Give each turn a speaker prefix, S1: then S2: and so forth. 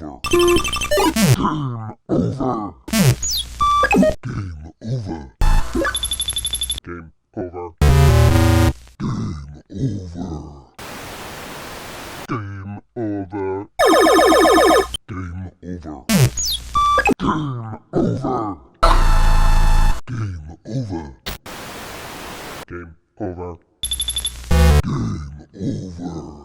S1: over. Game over. Game over. Game over. Game over. Game over. Game over. Game over. Game over. Game over. Game over.